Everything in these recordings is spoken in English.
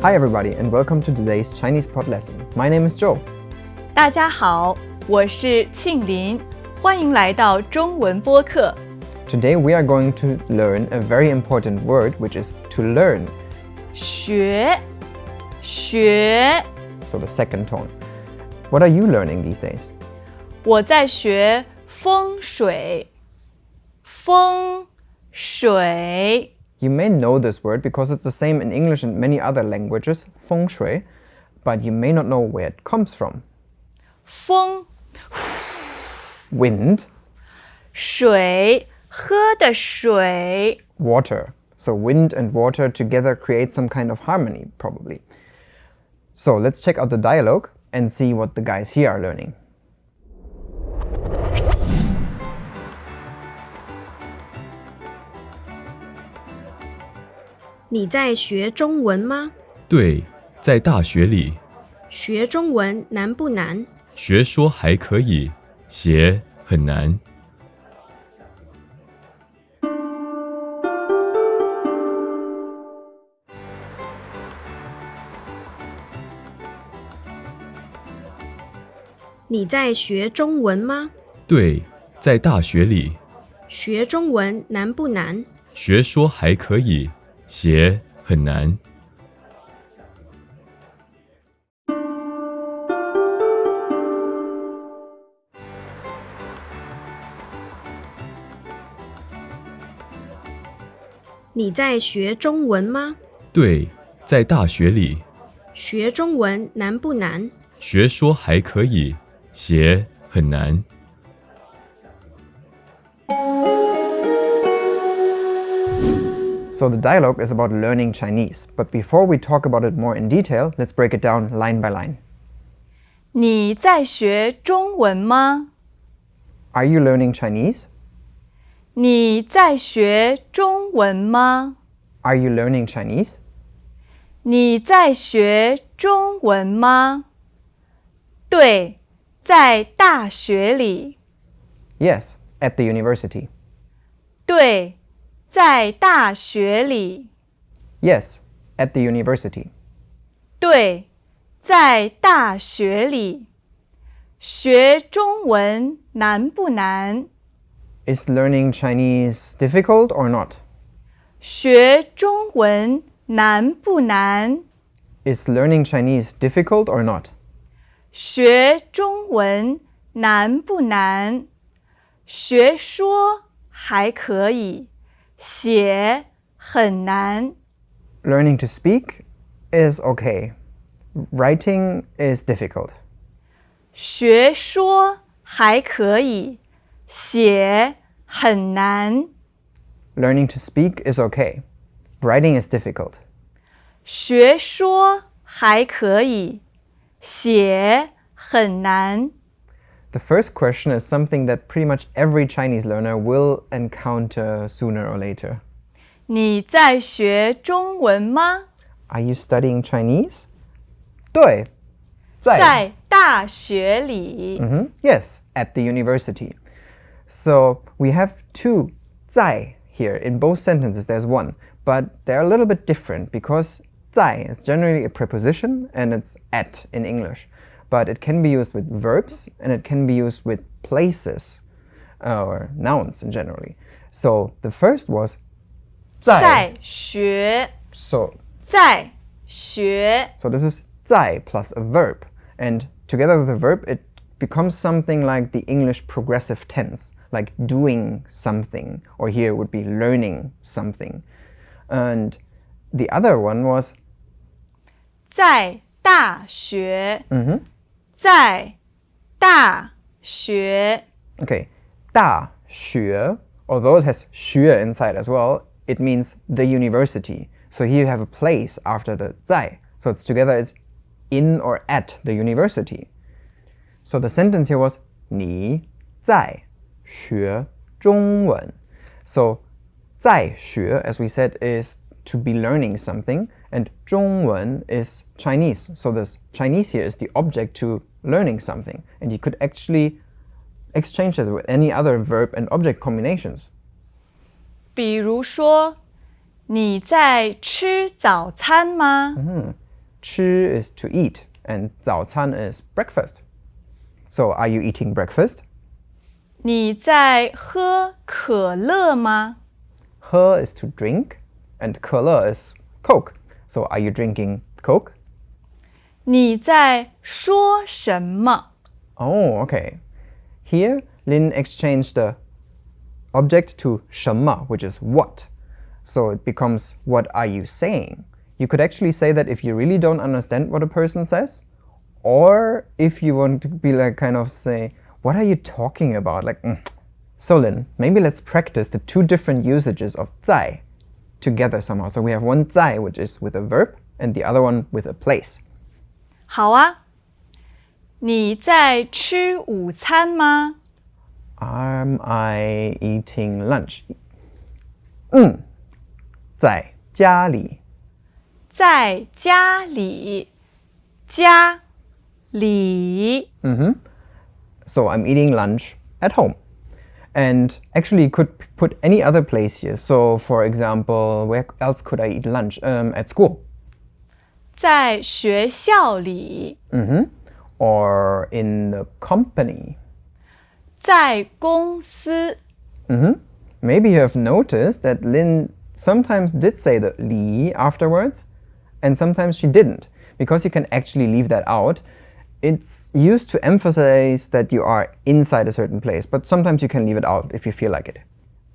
Hi everybody and welcome to today's Chinese Pod lesson. My name is Joe. 大家好，我是庆林，欢迎来到中文播客。Today we are going to learn a very important word, which is to learn. 学 So the second tone. What are you learning these days? 我在学风水。风水 You may know this word because it's the same in English and many other languages, 风水, but you may not know where it comes from. 风 Wind, 水喝的水 water. So wind and water together create some kind of harmony, probably. So let's check out the dialogue and see what the guys here are learning. 你在学中文吗？对，在大学里，学中文难不难？学说还可以，写很难。你在学中文吗？对，在大学里，学中文难不难？学说还可以，写很难。你在学中文吗？对，在大学里，学中文难不难？学说还可以，写很难。So the dialogue is about learning Chinese, but before we talk about it more in detail, let's break it down line by line. 你在学中文吗？ Are you learning Chinese? 你在学中文吗？ Are you learning Chinese? 你在学中文吗？对，在大学里。 Yes, at the university. 对，在大学里。 Yes, at the university. 对，在大学里。学中文难不难？ Is learning Chinese difficult or not? 学中文难不难？ Is learning Chinese difficult or not? 学中文难不难？学说还可以，写很难。 Learning to speak is okay. Writing is difficult. 学说还可以，写很难。 Learning to speak is okay. Writing is difficult. 学说还可以，写很难。 The first question is something that pretty much every Chinese learner will encounter sooner or later. 你在学中文吗？ Are you studying Chinese? 对，在大学里。 Yes, at the university. So we have two 在 here. In both sentences there's one, but they're a little bit different because 在 is generally a preposition and it's at in English. But it can be used with verbs and it can be used with places or nouns in generally. So the first was 在学， So 在学。 this is 在 plus a verb. And together with the verb, it becomes something like the English progressive tense, like doing something, or here would be learning something. And the other one was 在大学。在大学。 okay, 大学, although it has 学 inside as well, it means the university. So here you have a place after the 在. So it's together as in or at the university. So the sentence here was 你在学中文. So 在学, as we said, is to be learning something, and 中文 is Chinese. So this Chinese here is the object to learning something, and you could actually exchange it with any other verb and object combinations. 比如说，你在吃早餐吗？吃 is to eat, and 早餐 is breakfast. So, are you eating breakfast? 你在喝可乐吗？喝 is to drink, and 可乐 is Coke. So, are you drinking Coke? 你在说什么？ Oh, okay. Here, Lin exchanged the object to 什么, which is what. So it becomes, what are you saying? You could actually say that if you really don't understand what a person says, or if you want to be like kind of say, what are you talking about? Like, So Lin, maybe let's practice the two different usages of 在 together somehow. So we have one 在, which is with a verb, and the other one with a place. 好啊，你在吃午餐吗？ Am I eating lunch? 在家里。在家里，家里。So I'm eating lunch at home. And actually you could put any other place here. So for example, where else could I eat lunch? At school. 在学校里， Or in the company. 在公司， Maybe you have noticed that Lin sometimes did say the 里 afterwards, and sometimes she didn't, because you can actually leave that out. It's used to emphasize that you are inside a certain place, but sometimes you can leave it out if you feel like it.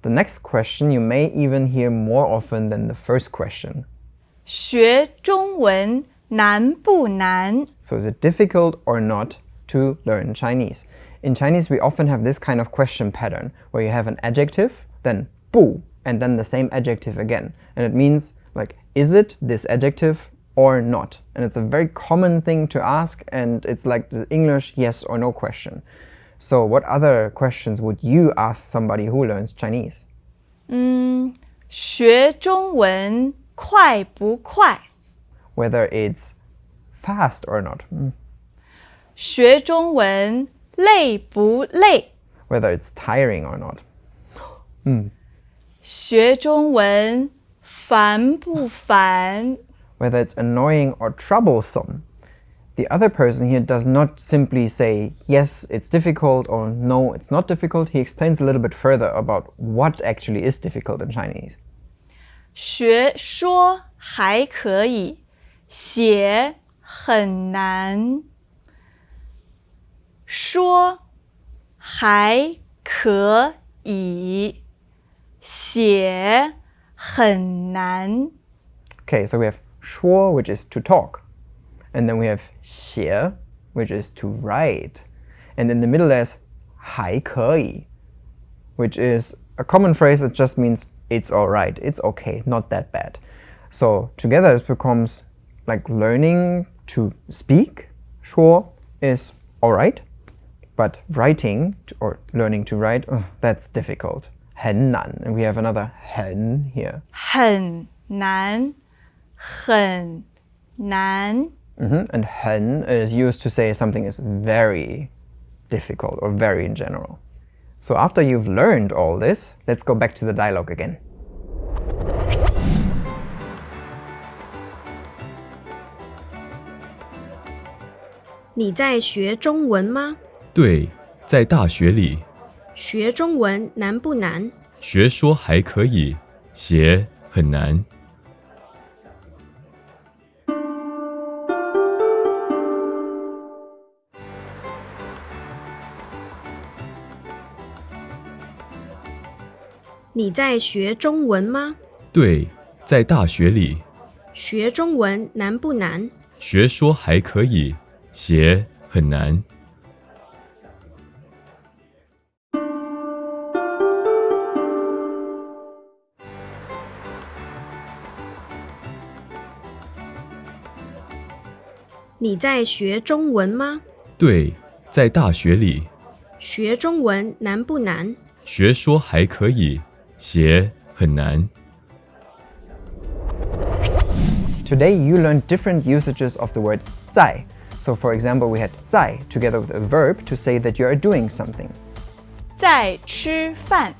The next question you may even hear more often than the first question. 学中文难不难？ So is it difficult or not to learn Chinese? In Chinese, we often have this kind of question pattern, where you have an adjective, then 不, and then the same adjective again. And it means, like, is it this adjective or not? And it's a very common thing to ask, and it's like the English yes or no question. So what other questions would you ask somebody who learns Chinese? 学中文快不快？ Whether it's fast or not. 学中文累不累？ Whether it's tiring or not. 学中文烦不烦？ Whether it's annoying or troublesome. The other person here does not simply say, yes, it's difficult, or no, it's not difficult. He explains a little bit further about what actually is difficult in Chinese. 学说还可以，写很难。说还可以，写很难。 Okay, so we have 说, which is to talk. And then we have 写, which is to write. And in the middle there's 还可以, which is a common phrase that just means it's alright, it's okay, not that bad. So together it becomes like learning to speak. 说 is alright, but writing or learning to write, that's difficult. 很难. And we have another 很 here. 很难，很难。 And 很 is used to say something is very difficult or very in general. So after you've learned all this, let's go back to the dialogue again. 你在学中文吗？对，在大学里，学中文难不难？学说还可以，写很难。你在学中文吗？对，在大学里，学中文难不难？学说还可以，写很难。你在学中文吗？对，在大学里，学中文难不难？学说还可以，写很难。Today you learned different usages of the word 在. So for example, we had 在 together with a verb to say that you are doing something. 在吃饭，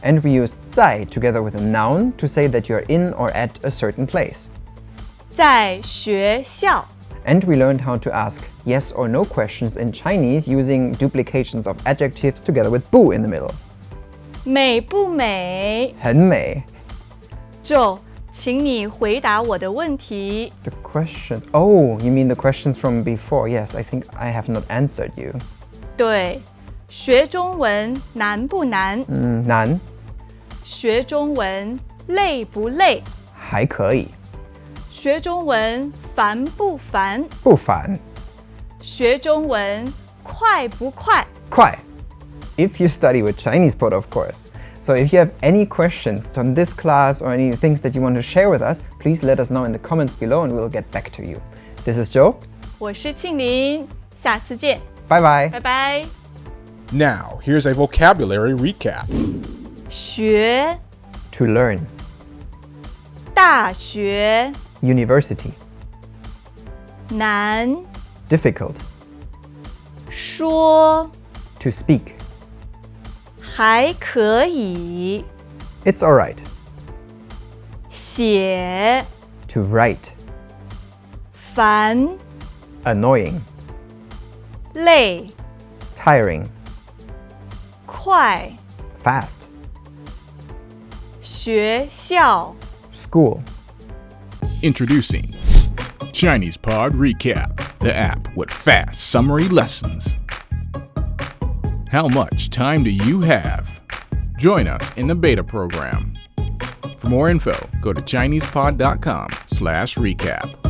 And we use 在 together with a noun to say that you're in or at a certain place. 在学校。 And we learned how to ask yes or no questions in Chinese using duplications of adjectives together with bu in the middle. 美不美？很美. Joe，请你回答我的问题。 The question. Oh, you mean the questions from before? Yes, I think I have not answered you. 对，学中文难不难？难，学中文累不累？还可以，学中文烦不烦？不烦，学中文快不快？快. If you study with Chinese Pod, of course. So if you have any questions on this class or any things that you want to share with us, please let us know in the comments below and we'll get back to you. This is Joe. 我是庆玲，下次见， Bye bye. 拜拜。 Now, here's a vocabulary recap. 学 To learn. 大学 University. 难 Difficult. 说 To speak. 还可以 It's alright. 写 To write. 烦 Annoying. 累 Tiring. 快 Fast. 学校 School. Introducing Chinese Pod Recap, the app with fast summary lessons. How much time do you have? Join us in the beta program. For more info, go to ChinesePod.com/recap.